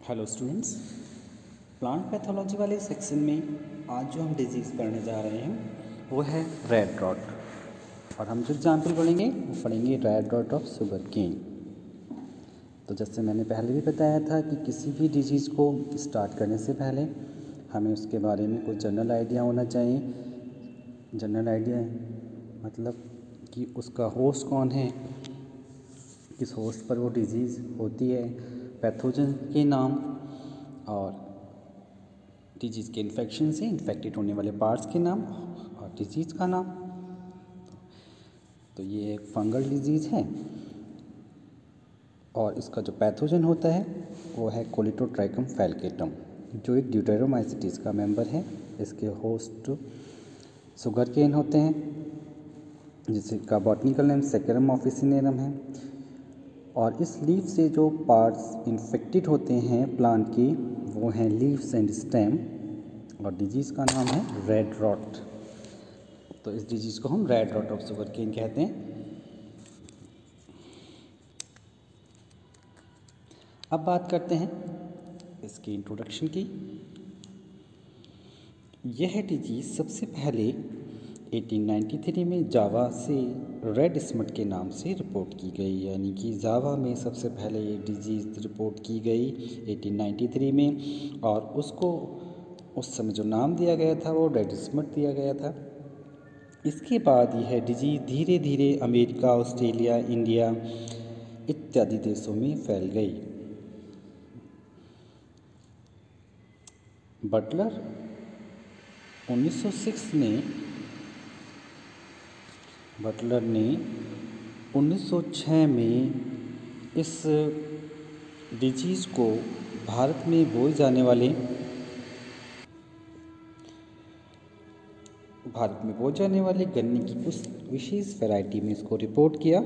Hello students, plant pathology वाले section में आज जो हम डिजीज़ पढ़ने जा रहे हैं वो है रेड रॉट। और हम जो एग्जाम्पल पढ़ेंगे वो पढ़ेंगे red rot of sugarcane. तो जैसे मैंने पहले भी बताया था कि किसी भी डिजीज़ को स्टार्ट करने से पहले हमें उसके बारे में कुछ जनरल आइडिया होना चाहिए। जनरल आइडिया मतलब कि उसका होस्ट कौन है, किस होस्ट पर वो डिजीज़ होती है, पैथोजन के नाम और डिजीज़ के इन्फेक्शन से इन्फेक्टेड होने वाले पार्ट्स के नाम और डिजीज़ का नाम। तो ये एक फंगल डिजीज़ है और इसका जो पैथोजन होता है वो है कोलिटोट्राइकम फैल्केटम, जो एक ड्यूटेरोमाइसिटीज का मेंबर है। इसके होस्ट शुगर केन होते हैं जिसका बॉटनिकल नेम सेकेरम ऑफिसिनेरम है। और इस लीफ से जो पार्ट्स इन्फेक्टेड होते हैं प्लांट की वो हैं लीव्स एंड स्टेम, और डिजीज़ का नाम है रेड रॉट। तो इस डिजीज़ को हम red rot of sugarcane कहते हैं। अब बात करते हैं इसकी इंट्रोडक्शन की। यह डिजीज़ सबसे पहले 1893 में जावा से रेड स्मट के नाम से रिपोर्ट की गई, यानी कि जावा में सबसे पहले ये डिजीज़ रिपोर्ट की गई 1893 में, और उसको उस समय जो नाम दिया गया था वो रेड स्मट दिया गया था। इसके बाद यह डिजीज़ धीरे धीरे अमेरिका, ऑस्ट्रेलिया, इंडिया इत्यादि देशों में फैल गई। बटलर 1906 में इस डिजीज़ को भारत में बोए जाने वाले गन्ने की उस विशेष वैरायटी में इसको रिपोर्ट किया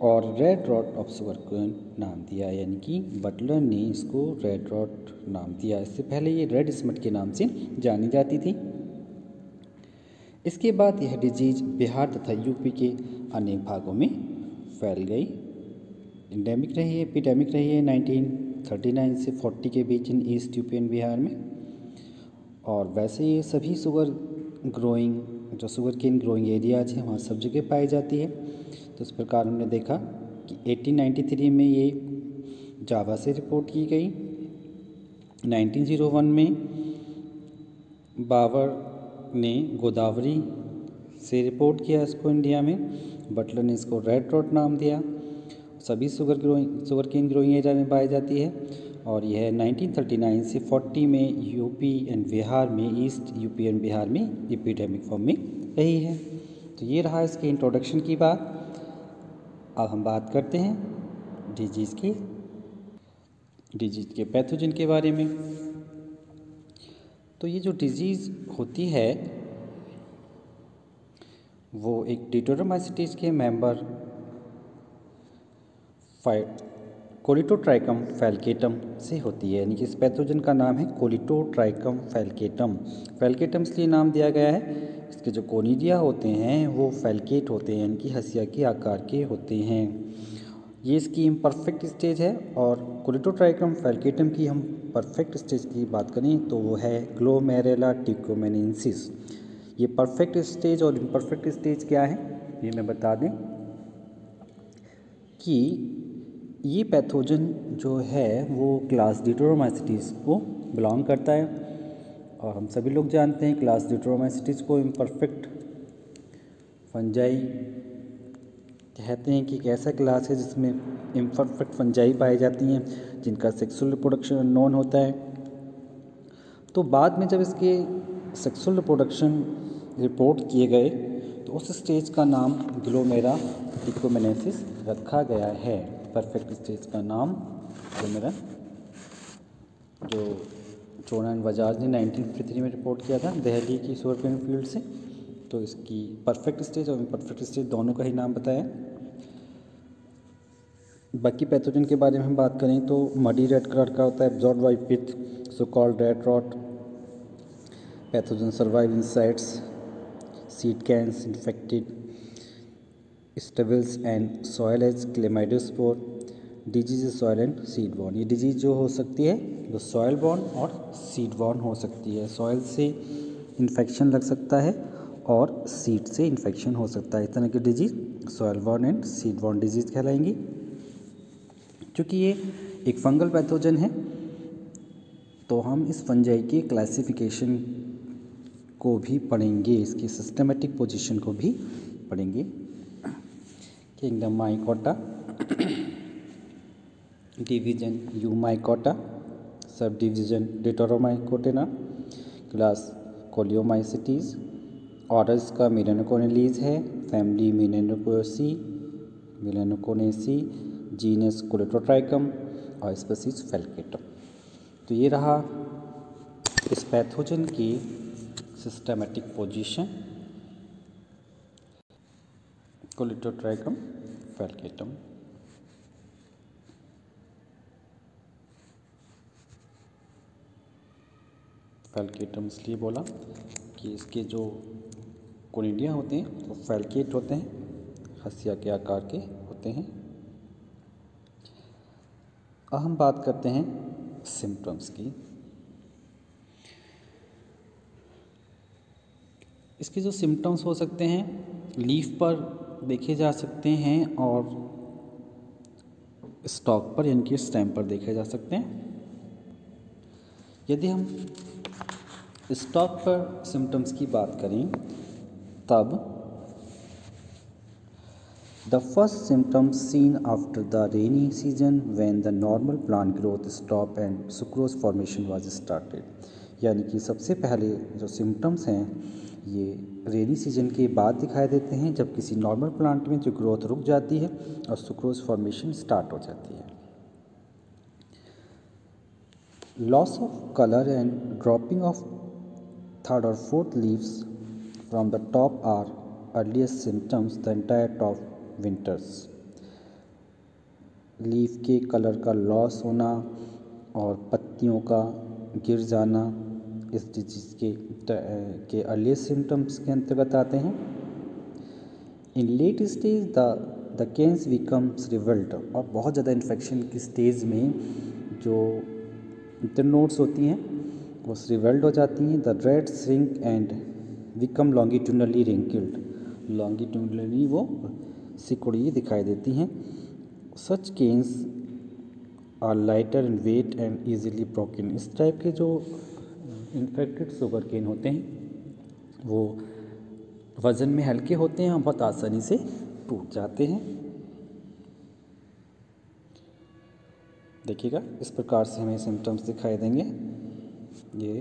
और red rot of sugarcane नाम दिया, यानी कि बटलर ने इसको रेड रॉट नाम दिया। इससे पहले ये रेड स्मट के नाम से जानी जाती थी। इसके बाद यह डिजीज़ बिहार तथा यूपी के अनेक भागों में फैल गई। एपिडेमिक रही है 1939 से 40 के बीच इन ईस्ट यूपी एंड बिहार में। और वैसे ये सभी शुगर केन ग्रोइंग एरियाज हैं वहाँ सब जगह पाई जाती है। तो इस प्रकार हमने देखा कि 1893 में ये जावा से रिपोर्ट की गई। 1901 में बावर ने गोदावरी से रिपोर्ट किया इसको इंडिया में। बटलर ने इसको रेड रॉट नाम दिया। सभी शुगर केन ग्रोइंग एरिया में पाई जाती है। और यह 1939 से 40 में यूपी एंड बिहार में, ईस्ट यूपी एंड बिहार में एपिडेमिक फॉर्म में रही है। तो ये रहा इसके इंट्रोडक्शन की बात। अब हम बात करते हैं डिजीज़ के पैथोजन के बारे में। तो ये जो डिजीज़ होती है वो एक ड्यूटेरोमाइसिटीज के मेंबर कोलिटोट्राइकम फैल्केटम से होती है, यानी कि इस पैथोजन का नाम है कोलिटोट्राइकम फैल्केटम। फैल्केटम इसलिए नाम दिया गया है, इसके जो कोनिडिया होते हैं वो फैल्केट होते हैं, यानी कि हंसिया के आकार के होते हैं। ये इसकी इम्परफेक्ट स्टेज है। और कोलिटोट्राइकम फैल्केटम की हम परफेक्ट स्टेज की बात करें तो वो है ग्लोमेरुला टिकोमेनेंसिस। ये परफेक्ट स्टेज और इम्परफेक्ट स्टेज क्या है ये मैं बता दें कि ये पैथोजन जो है वो क्लास ड्यूटेरोमाइसिटीज को बिलोंग करता है। और हम सभी लोग जानते हैं क्लास ड्यूटेरोमाइसिटीज को इम्परफेक्ट फंजाई कहते हैं कि एक ऐसा क्लास है जिसमें इम्परफेक्ट फंजाई पाई जाती हैं जिनका सेक्सुअल रिप्रोडक्शन अननोन होता है। तो बाद में जब इसके सेक्सुअल रिप्रोडक्शन रिपोर्ट किए गए तो उस स्टेज का नाम ग्लोमेरुला टिकोमेनेंसिस रखा गया है। परफेक्ट स्टेज का नाम ग्लोमेरुला, जो चोनान बजाज ने 1953 में रिपोर्ट किया था दिल्ली की शुगर केन फील्ड से। तो इसकी परफेक्ट स्टेज और इम्परफेक्ट स्टेज दोनों का ही नाम बताया। बाकी पैथोजन के बारे में हम बात करें तो मडी रेड कलर का होता है, absorb by pith, so called red rot. Pathogen survive insides seed canes infected stubbles and soil as chlamydospore. Disease soil and seed borne. ये डिजीज जो हो सकती है वो सॉयल बॉर्न और सीड बॉर्न हो सकती है। सॉयल से इन्फेक्शन लग सकता है और सीड से इन्फेक्शन हो सकता है। इस तरह की disease soil borne and seed borne disease कहलाएंगी। क्योंकि ये एक फंगल पैथोजन है तो हम इस फंजाई की क्लासिफिकेशन को भी पढ़ेंगे, इसकी सिस्टमेटिक पोजीशन को भी पढ़ेंगे। Kingdom mycota, division Eumycota, subdivision Deuteromycotina, class Coelomycetes, order इसका मिलेनोकोनेलीज है, फैमिली मिलेनोकोनेसी, जीनस कोलेटोट्राइकम और स्पीसीज फेल्केटम। तो ये रहा इस पैथोजन की systematic position, Colletotrichum falcatum. Falcatum इसलिए बोला कि इसके जो कोनिडिया होते हैं वो फेल्केट होते हैं, हंसिया के आकार के होते हैं। अब हम बात करते हैं सिम्टम्स की। इसके जो सिम्टम्स हो सकते हैं लीफ पर देखे जा सकते हैं और स्टॉक पर यानी कि स्टेम पर देखे जा सकते हैं। यदि हम स्टॉक पर सिम्टम्स की बात करें तब the first symptoms seen after the rainy season when the normal plant growth stop and sucrose formation was started. यानी कि सबसे पहले जो सिम्टम्स हैं ये रेनी सीजन के बाद दिखाई देते हैं जब किसी नॉर्मल प्लांट में जो ग्रोथ रुक जाती है और सुक्रोज फॉर्मेशन स्टार्ट हो जाती है। Loss of colour and dropping of third और fourth leaves from the top are earliest symptoms the entire top withers. Leaf के कलर का लॉस होना और पत्तियों का गिर जाना इस डिजीज़ के अर्लीस्ट सिम्टम्स के अंतर्गत आते हैं। In late stage the canes becomes rivelled, और बहुत ज़्यादा इन्फेक्शन की स्टेज में जो इंटरनोड्स होती हैं वो रिवल्ट हो जाती हैं। The red shrink and become longitudinally wrinkled, longitudinally वो सिकुड़ी दिखाई देती हैं। Such canes are lighter in weight and easily broken. इस टाइप के जो इन्फेक्टेड शुगर केन होते हैं वो वज़न में हल्के होते हैं और बहुत आसानी से टूट जाते हैं। देखिएगा इस प्रकार से हमें सिम्टम्स दिखाई देंगे। ये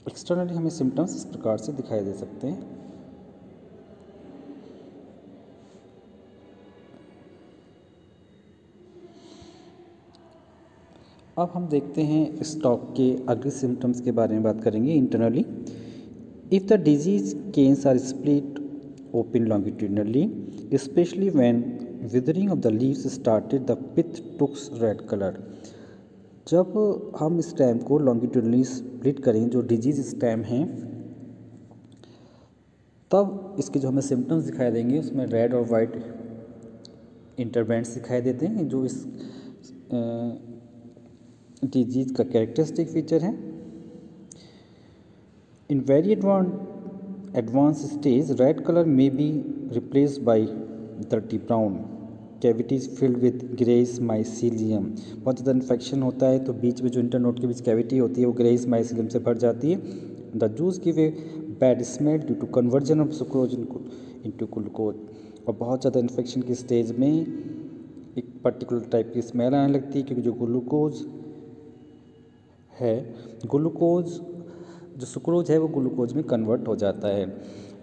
एक्सटर्नली हमें सिम्टम्स इस प्रकार से दिखाई दे सकते हैं। अब हम देखते हैं स्टॉक के अगले सिम्टम्स के बारे में बात करेंगे। Internally, if the disease canes are split open longitudinally specially when withering of the leaves started the pith tooks red colour. जब हम स्टेम को लॉन्गिट्यूडनली स्प्लिट करें जो डिजीज स्टेम हैं तब इसके जो हमें सिम्टम्स दिखाई देंगे उसमें रेड और वाइट इंटरबैंड्स दिखाई देते हैं जो इस डिजीज का कैरेक्टरिस्टिक फीचर है। In very advance stage red colour में be replaced by dirty brown, cavities filled with greyish mycelium. बहुत ज़्यादा इन्फेक्शन होता है तो बीच में जो इंटरनोड के बीच कैविटी होती है वो ग्रेइश माइसीलियम से भर जाती है। The juice give a bad smell due to conversion of sucrose into glucose. और बहुत ज़्यादा इन्फेक्शन की स्टेज में एक पर्टिकुलर टाइप की स्मेल आने लगती है क्योंकि जो ग्लूकोज है, ग्लूकोज जो सुक्रोज है वो ग्लूकोज में कन्वर्ट हो जाता है।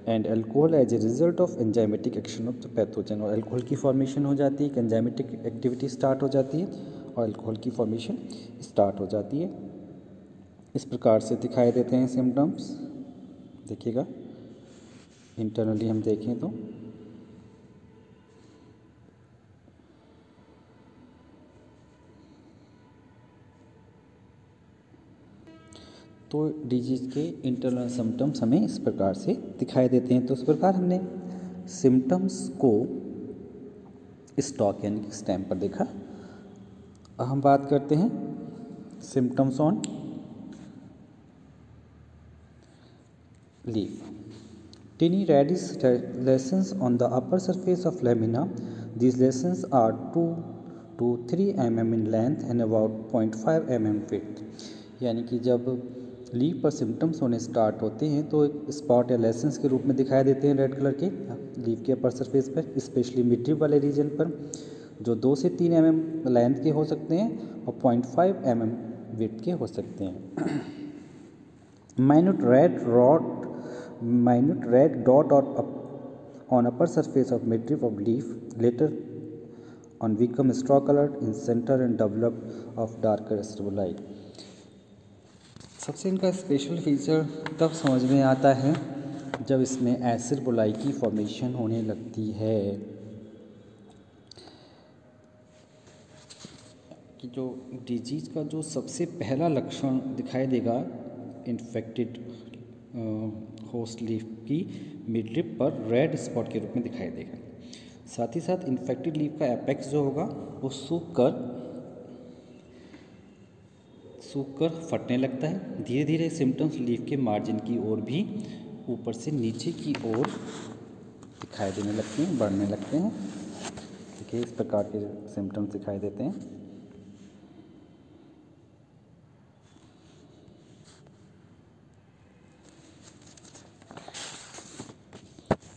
And alcohol as a result of enzymatic action of the pathogen, और अल्कोहल की फॉर्मेशन हो जाती है, एक एंजाइमेटिक एक्टिविटी स्टार्ट हो जाती है और अल्कोहल की फॉर्मेशन स्टार्ट हो जाती है। इस प्रकार से दिखाई देते हैं सिम्टम्स। देखिएगा इंटरनली हम देखें तो तो डिजीज़ के इंटरनल सिम्टम्स हमें इस प्रकार से दिखाई देते हैं। तो इस प्रकार हमने सिम्टम्स को स्टॉक यानी कि स्टैम्प पर देखा। अब हम बात करते हैं symptoms on leaf. Tiny reddish lesions on the upper surface of lamina. These lesions are 2 to 3 mm in length and about 0.5 mm width. यानी कि जब लीफ पर सिम्टम्स होने स्टार्ट होते हैं तो एक स्पॉट या लेसन्स के रूप में दिखाई देते हैं रेड कलर के लीफ के अपर सरफेस पर, स्पेशली मिड वाले रीजन पर, जो 2 से 3 mm लेंथ के हो सकते हैं और 0.5 mm विड्थ के हो सकते हैं। Minute red dot on upper surface of midrib of leaf later on become straw colored in center and develop of darker stimuli. सबसे इनका स्पेशल फीचर तब समझ में आता है जब इसमें एसिड बुलाई की फॉर्मेशन होने लगती है कि जो डिजीज़ का जो सबसे पहला लक्षण दिखाई देगा इन्फेक्टेड होस्ट लीफ की मिडरिप पर रेड स्पॉट के रूप में दिखाई देगा। साथ ही साथ इन्फेक्टेड लीफ का एपेक्स जो होगा वो सूख कर फटने लगता है। धीरे धीरे सिम्टम्स लीफ के मार्जिन की ओर भी ऊपर से नीचे की ओर दिखाई देने लगते हैं, बढ़ने लगते हैं। देखिए इस प्रकार के सिम्टम्स दिखाई देते हैं।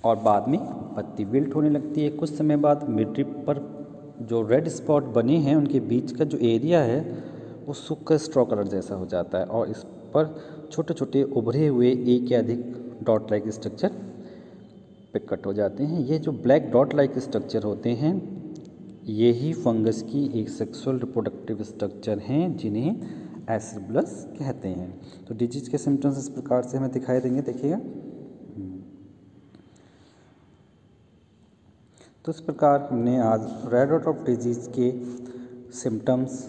और बाद में पत्ती विल्ट होने लगती है। कुछ समय बाद मिडरिप पर जो रेड स्पॉट बने हैं उनके बीच का जो एरिया है वो सूख कर स्ट्रॉ कलर जैसा हो जाता है और इस पर छोटे छोटे उभरे हुए एक या अधिक डॉट लाइक स्ट्रक्चर पिकट हो जाते हैं। ये जो ब्लैक डॉट लाइक स्ट्रक्चर होते हैं ये ही फंगस की एक सेक्सुअल रिप्रोडक्टिव स्ट्रक्चर हैं जिन्हें एसिडबुलस कहते हैं। तो डिजीज़ के सिम्टम्स इस प्रकार से हमें दिखाई देंगे। देखिएगा तो इस प्रकार हमने आज रेड डॉट ऑफ डिजीज़ के सिम्टम्स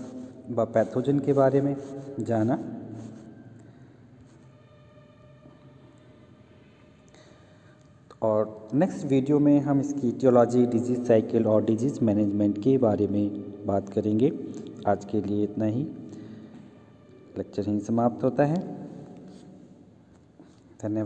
व पैथोजन के बारे में जाना। और नेक्स्ट वीडियो में हम इसकी टियोलॉजी, डिजीज़ साइकिल और डिजीज़ मैनेजमेंट के बारे में बात करेंगे। आज के लिए इतना ही, लेक्चर यहीं समाप्त होता है। धन्यवाद।